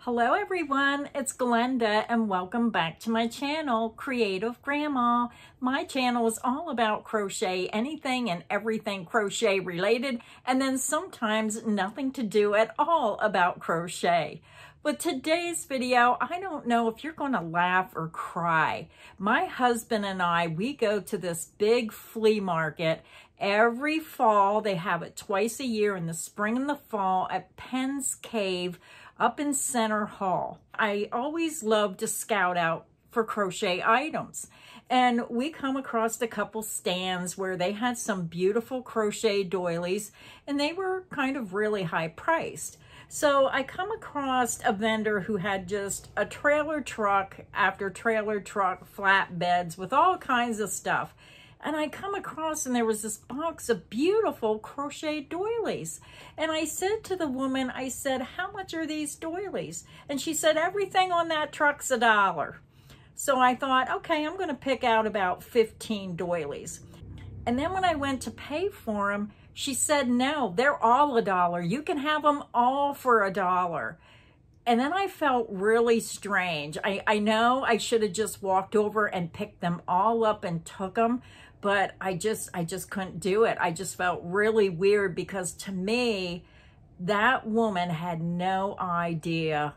Hello everyone, it's Glenda and welcome back to my channel, Creative Grandma. My channel is all about crochet, anything and everything crochet related, and then sometimes nothing to do at all about crochet. But today's video, I don't know if you're going to laugh or cry. My husband and I, we go to this big flea market every fall. They have it twice a year in the spring and the fall at Penn's Cave up in Center Hall. I always love to scout out for crochet items. And we come across a couple stands where they had some beautiful crochet doilies and they were kind of really high priced. So I come across a vendor who had just a trailer truck after trailer truck flatbeds with all kinds of stuff. And I come across and there was this box of beautiful crochet doilies. And I said to the woman, I said, how much are these doilies? And she said, everything on that truck's $1. So I thought, okay, I'm going to pick out about 15 doilies. And then when I went to pay for them, she said, no, they're all $1. You can have them all for $1. And then I felt really strange. I know I should have just walked over and picked them all up and took them, but I just couldn't do it. I just felt really weird because to me, that woman had no idea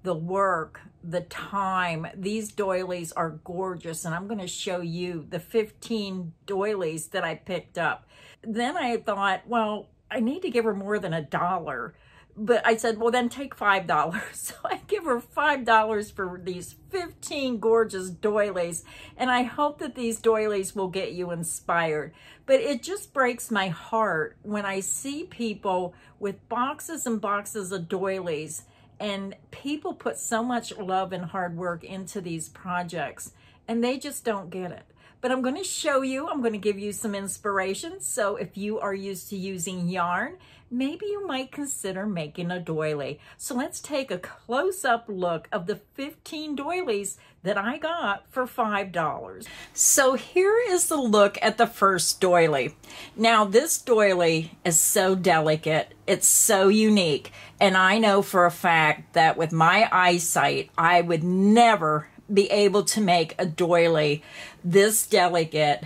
the work, the time. These doilies are gorgeous, and I'm going to show you the 15 doilies that I picked up. Then I thought, well, I need to give her more than $1. But I said, well, then take $5. So I give her $5 for these 15 gorgeous doilies. And I hope that these doilies will get you inspired. But it just breaks my heart when I see people with boxes and boxes of doilies. And people put so much love and hard work into these projects. And they just don't get it. But I'm going to show you, I'm going to give you some inspiration. So if you are used to using yarn, maybe you might consider making a doily. So let's take a close-up look of the 15 doilies that I got for $5. So here is the look at the first doily. Now this doily is so delicate, it's so unique, and I know for a fact that with my eyesight, I would never be able to make a doily this delicate.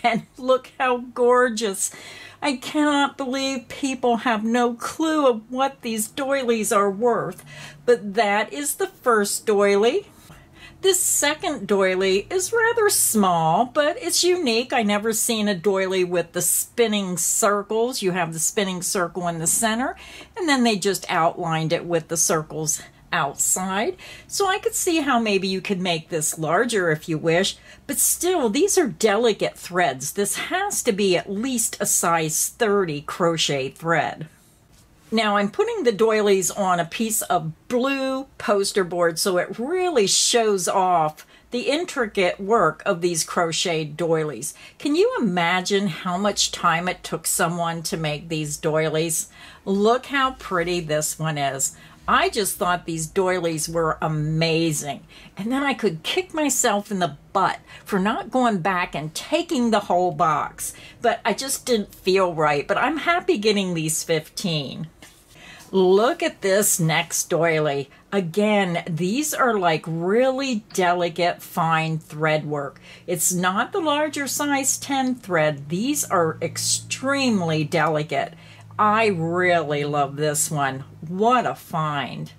And look how gorgeous. I cannot believe people have no clue of what these doilies are worth. But that is the first doily. This second doily is rather small, but it's unique. I never seen a doily with the spinning circles. You have the spinning circle in the center, and then they just outlined it with the circles outside. So I could see how maybe you could make this larger if you wish, but still these are delicate threads. This has to be at least a size 30 crochet thread. Now I'm putting the doilies on a piece of blue poster board so it really shows off the intricate work of these crocheted doilies. Can you imagine how much time it took someone to make these doilies? Look how pretty this one is. I just thought these doilies were amazing. And then I could kick myself in the butt for not going back and taking the whole box. But I just didn't feel right. But I'm happy getting these 15. Look at this next doily. Again, these are like really delicate, fine thread work. It's not the larger size 10 thread. These are extremely delicate. I really love this one. What a find.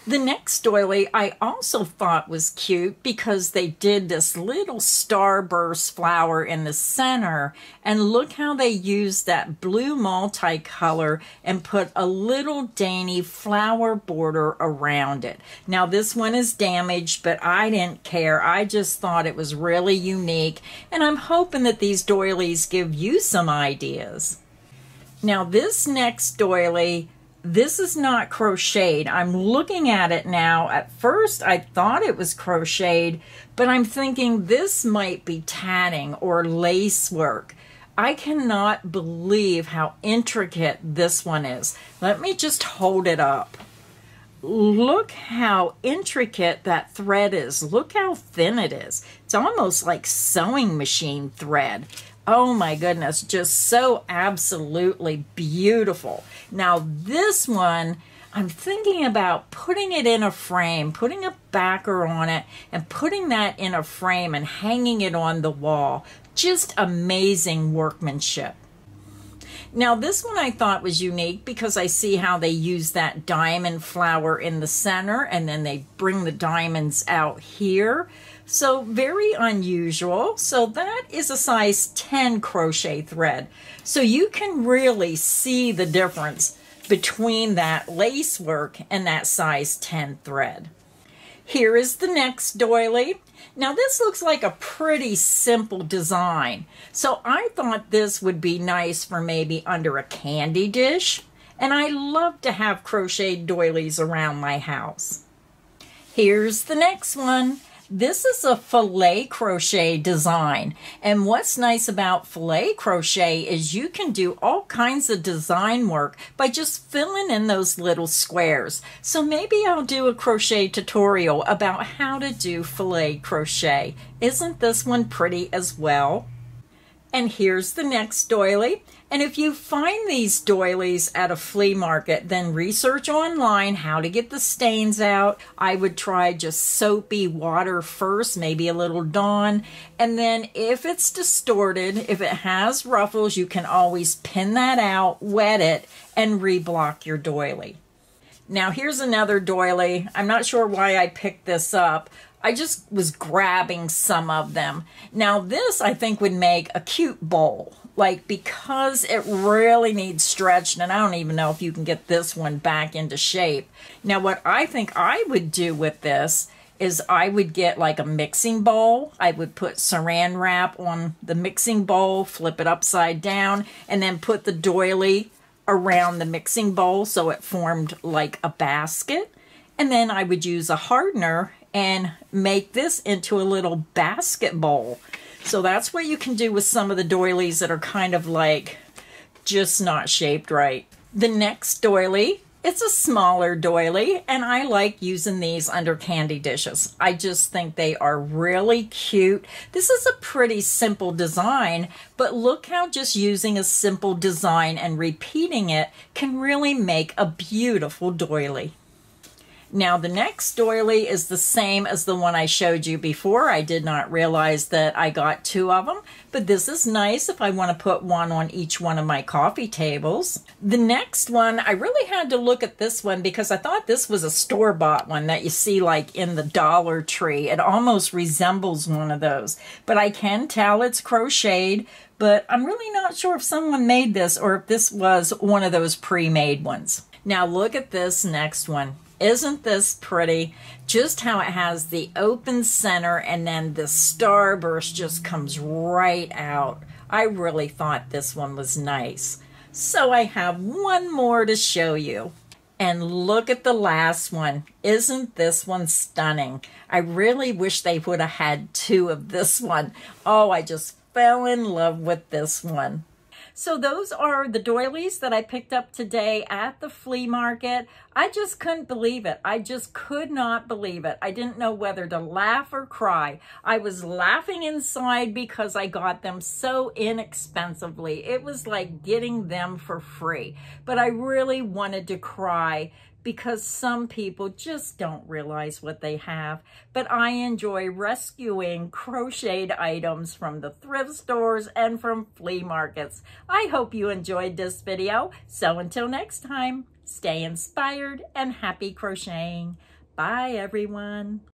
The next doily I also thought was cute because they did this little starburst flower in the center, and look how they used that blue multicolor and put a little dainty flower border around it. Now this one is damaged, but I didn't care. I just thought it was really unique, and I'm hoping that these doilies give you some ideas. Now this next doily, this is not crocheted. I'm looking at it now. At first I thought it was crocheted, but I'm thinking this might be tatting or lace work. I cannot believe how intricate this one is. Let me just hold it up. Look how intricate that thread is. Look how thin it is. It's almost like sewing machine thread. Oh my goodness, just so absolutely beautiful. Now this one, I'm thinking about putting it in a frame, putting a backer on it and putting that in a frame and hanging it on the wall. Just amazing workmanship. Now this one I thought was unique because I see how they use that diamond flower in the center and then they bring the diamonds out here. So very unusual. So that is a size 10 crochet thread. So you can really see the difference between that lace work and that size 10 thread. Here is the next doily. Now this looks like a pretty simple design. So I thought this would be nice for maybe under a candy dish. And I love to have crocheted doilies around my house. Here's the next one. This is a filet crochet design. And what's nice about filet crochet is you can do all kinds of design work by just filling in those little squares. So maybe I'll do a crochet tutorial about how to do filet crochet. Isn't this one pretty as well? And here's the next doily. And if you find these doilies at a flea market, then research online how to get the stains out. I would try just soapy water first, maybe a little Dawn. And then if it's distorted, if it has ruffles, you can always pin that out, wet it, and reblock your doily. Now here's another doily. I'm not sure why I picked this up. I just was grabbing some of them. Now this I think would make a cute bowl, like because it really needs stretched, and I don't even know if you can get this one back into shape. Now what I think I would do with this is I would get like a mixing bowl. I would put saran wrap on the mixing bowl, flip it upside down, and then put the doily around the mixing bowl so it formed like a basket. And then I would use a hardener and make this into a little basket bowl. So that's what you can do with some of the doilies that are kind of like just not shaped right. The next doily, it's a smaller doily, and I like using these under candy dishes. I just think they are really cute. This is a pretty simple design, but look how just using a simple design and repeating it can really make a beautiful doily. Now the next doily is the same as the one I showed you before. I did not realize that I got two of them, but this is nice if I want to put one on each one of my coffee tables. The next one, I really had to look at this one because I thought this was a store-bought one that you see like in the Dollar Tree. It almost resembles one of those, but I can tell it's crocheted, but I'm really not sure if someone made this or if this was one of those pre-made ones. Now look at this next one. Isn't this pretty? Just how it has the open center and then the starburst just comes right out. I really thought this one was nice. So I have one more to show you. And look at the last one. Isn't this one stunning? I really wish they would have had two of this one. Oh, I just fell in love with this one. So those are the doilies that I picked up today at the flea market. I just couldn't believe it. I just could not believe it. I didn't know whether to laugh or cry. I was laughing inside because I got them so inexpensively. It was like getting them for free. But I really wanted to cry because some people just don't realize what they have. But I enjoy rescuing crocheted items from the thrift stores and from flea markets. I hope you enjoyed this video. So until next time, stay inspired and happy crocheting. Bye, everyone.